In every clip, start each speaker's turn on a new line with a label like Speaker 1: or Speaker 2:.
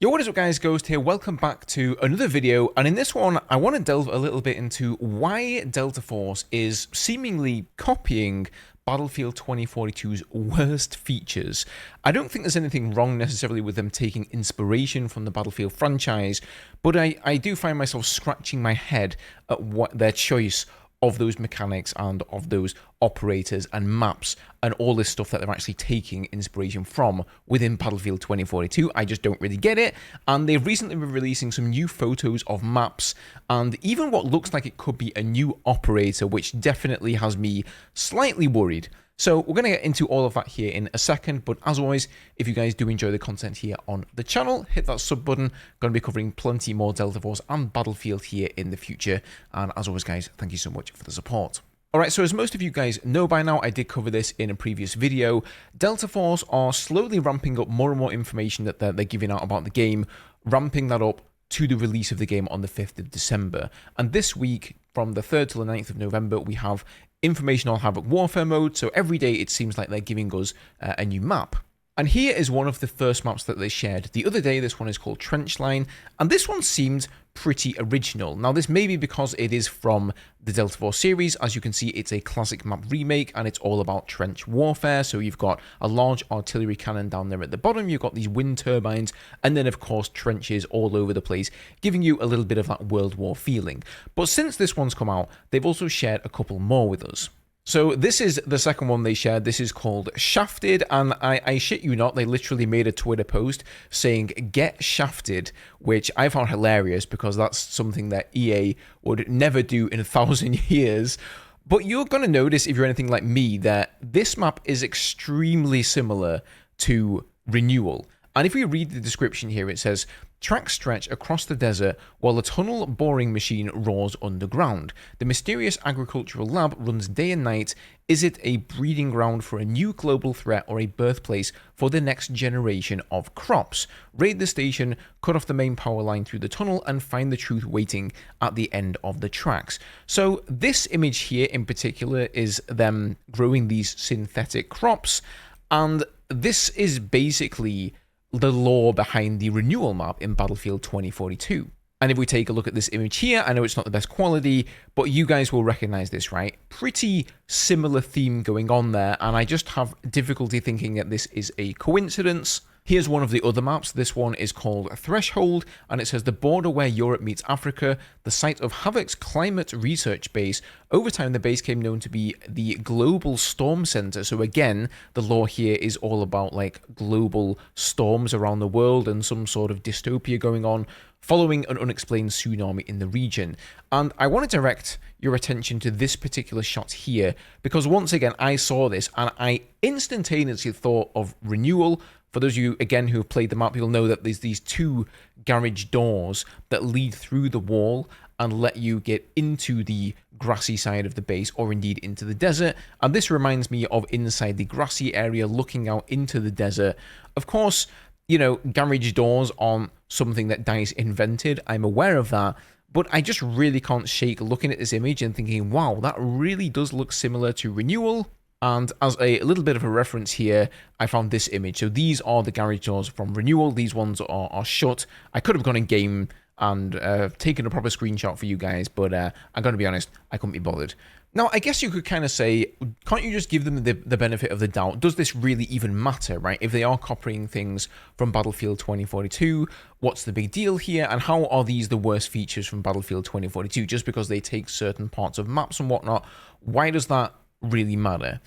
Speaker 1: Yo, what is up guys, Ghost here, welcome back to another video, and in this one I want to delve a little bit into why Delta Force is seemingly copying Battlefield 2042's worst features. I don't think there's anything wrong necessarily with them taking inspiration from the Battlefield franchise, but I do find myself scratching my head at what their choice of those mechanics and of those operators and maps and all this stuff that they're actually taking inspiration from within Battlefield 2042. I just don't really get it. And they've recently been releasing some new photos of maps and even what looks like it could be a new operator, which definitely has me slightly worried. So we're going to get into all of that here in a second, but as always, if you guys do enjoy the content here on the channel, hit that sub button. Going to be covering plenty more Delta Force and Battlefield here in the future, and as always guys, thank you so much for the support. Alright, so as most of you guys know by now, I did cover this in a previous video. Delta Force are slowly ramping up more and more information that they're giving out about the game, ramping that up to the release of the game on the 5th of December. And this week, from the 3rd to the 9th of November, we have information on Havoc Warfare mode, so every day it seems like they're giving us a new map. And here is one of the first maps that they shared the other day. This one is called Trenchline, and this one seemed pretty original. Now this may be because it is from the Delta Force series. As you can see, it's a classic map remake and it's all about trench warfare. So you've got a large artillery cannon down there at the bottom, you've got these wind turbines, and then of course trenches all over the place, giving you a little bit of that World War feeling. But since this one's come out, they've also shared a couple more with us. So this is the second one they shared. This is called Shafted, and I shit you not, they literally made a Twitter post saying get shafted, which I found hilarious because that's something that EA would never do in 1,000 years. But you're going to notice, if you're anything like me, that this map is extremely similar to Renewal. And if we read the description here, it says, tracks stretch across the desert while a tunnel boring machine roars underground. The mysterious agricultural lab runs day and night. Is it a breeding ground for a new global threat or a birthplace for the next generation of crops? Raid the station, cut off the main power line through the tunnel, and find the truth waiting at the end of the tracks. So this image here in particular is them growing these synthetic crops, and this is basically the lore behind the Renewal map in Battlefield 2042. And if we take a look at this image here, I know it's not the best quality, but you guys will recognize this, right? Pretty similar theme going on there, and I just have difficulty thinking that this is a coincidence. Here's one of the other maps. This one is called Threshold, and it says the border where Europe meets Africa, the site of Havoc's climate research base. Over time, the base came known to be the Global Storm Center. So again, the lore here is all about like global storms around the world and some sort of dystopia going on, following an unexplained tsunami in the region. And I want to direct your attention to this particular shot here, because once again, I saw this and I instantaneously thought of Renewal. For those of you, again, who have played the map, you'll know that there's these two garage doors that lead through the wall and let you get into the grassy side of the base, or indeed into the desert. And this reminds me of inside the grassy area looking out into the desert. Of course, you know, garage doors aren't something that DICE invented. I'm aware of that. But I just really can't shake looking at this image and thinking, wow, that really does look similar to Renewal. And as a little bit of a reference here, I found this image. So these are the garage doors from Renewal. These ones are shut. I could have gone in game and taken a proper screenshot for you guys, but I'm going to be honest, I couldn't be bothered. Now, I guess you could kind of say, can't you just give them the benefit of the doubt? Does this really even matter, right? If they are copying things from Battlefield 2042, what's the big deal here? And how are these the worst features from Battlefield 2042? Just because they take certain parts of maps and whatnot, why does that really matter?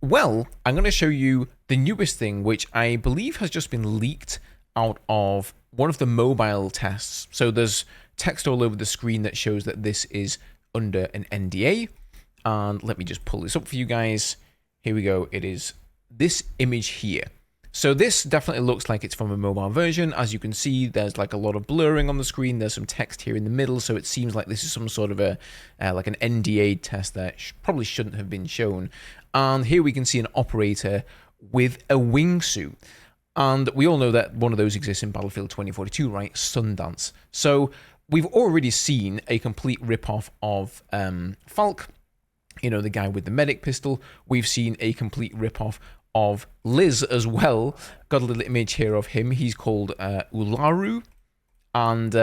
Speaker 1: Well, I'm going to show you the newest thing, which I believe has just been leaked out of one of the mobile tests. So there's text all over the screen that shows that this is under an NDA. And let me just pull this up for you guys. Here we go. It is this image here. So this definitely looks like it's from a mobile version. As you can see, there's like a lot of blurring on the screen. There's some text here in the middle. So it seems like this is some sort of a like an NDA test that probably shouldn't have been shown. And here we can see an operator with a wingsuit. And we all know that one of those exists in Battlefield 2042, right? Sundance. So we've already seen a complete ripoff of Falk. You know, the guy with the medic pistol. We've seen a complete ripoff of Liz as well. Got a little image here of him. He's called Ularu. And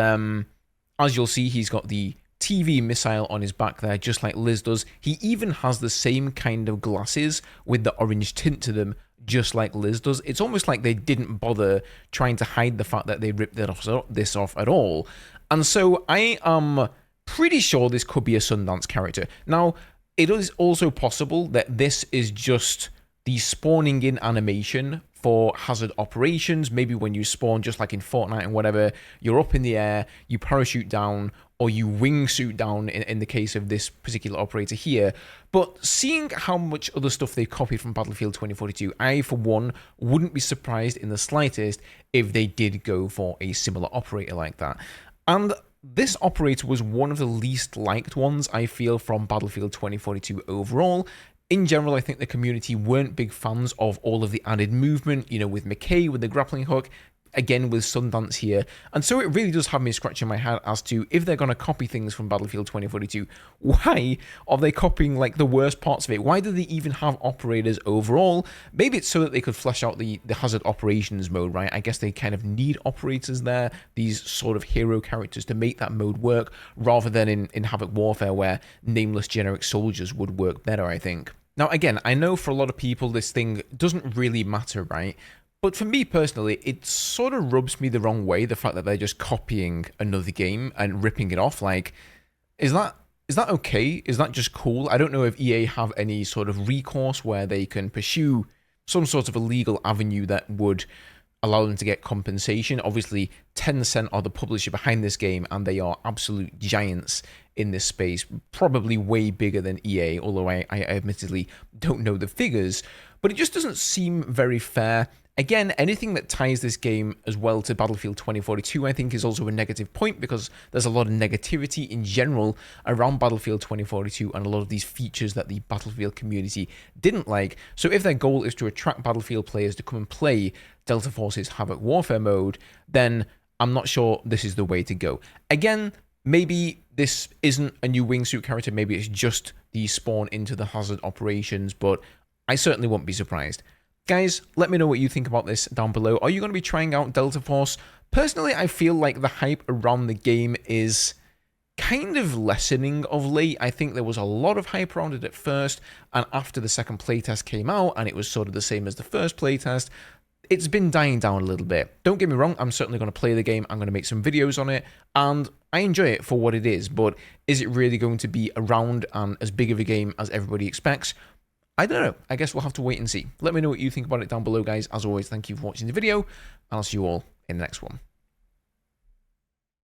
Speaker 1: as you'll see, he's got the TV missile on his back there, just like Liz does. He even has the same kind of glasses with the orange tint to them, just like Liz does. It's almost like they didn't bother trying to hide the fact that they ripped this off at all. And so I am pretty sure this could be a Sundance character. Now, it is also possible that this is just the spawning in animation for hazard operations. Maybe when you spawn, just like in Fortnite and whatever, you're up in the air, you parachute down, or you wingsuit down in the case of this particular operator here. But seeing how much other stuff they've copied from Battlefield 2042, I, for one, wouldn't be surprised in the slightest if they did go for a similar operator like that. And this operator was one of the least liked ones, I feel, from Battlefield 2042 overall. In general, I think the community weren't big fans of all of the added movement, you know, with McKay, with the grappling hook, again with Sundance here. And so it really does have me scratching my head as to if they're going to copy things from Battlefield 2042, why are they copying like the worst parts of it? Why do they even have operators overall? Maybe it's so that they could flesh out the hazard operations mode, right? I guess they kind of need operators there, these sort of hero characters, to make that mode work, rather than in Havoc Warfare where nameless generic soldiers would work better, I think. Now, again, I know for a lot of people this thing doesn't really matter, right? But for me personally, it sort of rubs me the wrong way, the fact that they're just copying another game and ripping it off. Like, is that okay? Is that just cool? I don't know if EA have any sort of recourse where they can pursue some sort of a legal avenue that would allow them to get compensation. Obviously, Tencent are the publisher behind this game, and they are absolute giants in this space, probably way bigger than EA, although I admittedly don't know the figures. But it just doesn't seem very fair. Again, anything that ties this game as well to Battlefield 2042, I think, is also a negative point, because there's a lot of negativity in general around Battlefield 2042 and a lot of these features that the Battlefield community didn't like. So if their goal is to attract Battlefield players to come and play Delta Force's Havoc Warfare mode, then I'm not sure this is the way to go. Again, maybe this isn't a new wingsuit character, maybe it's just the spawn into the hazard operations, but I certainly won't be surprised. Guys, let me know what you think about this down below. Are you going to be trying out Delta Force? Personally, I feel like the hype around the game is kind of lessening of late. I think there was a lot of hype around it at first, and after the second playtest came out, and it was sort of the same as the first playtest, it's been dying down a little bit. Don't get me wrong, I'm certainly going to play the game, I'm going to make some videos on it, and I enjoy it for what it is, but is it really going to be around and as big of a game as everybody expects? I don't know. I guess we'll have to wait and see. Let me know what you think about it down below, guys. As always, thank you for watching the video, and I'll see you all in the next one.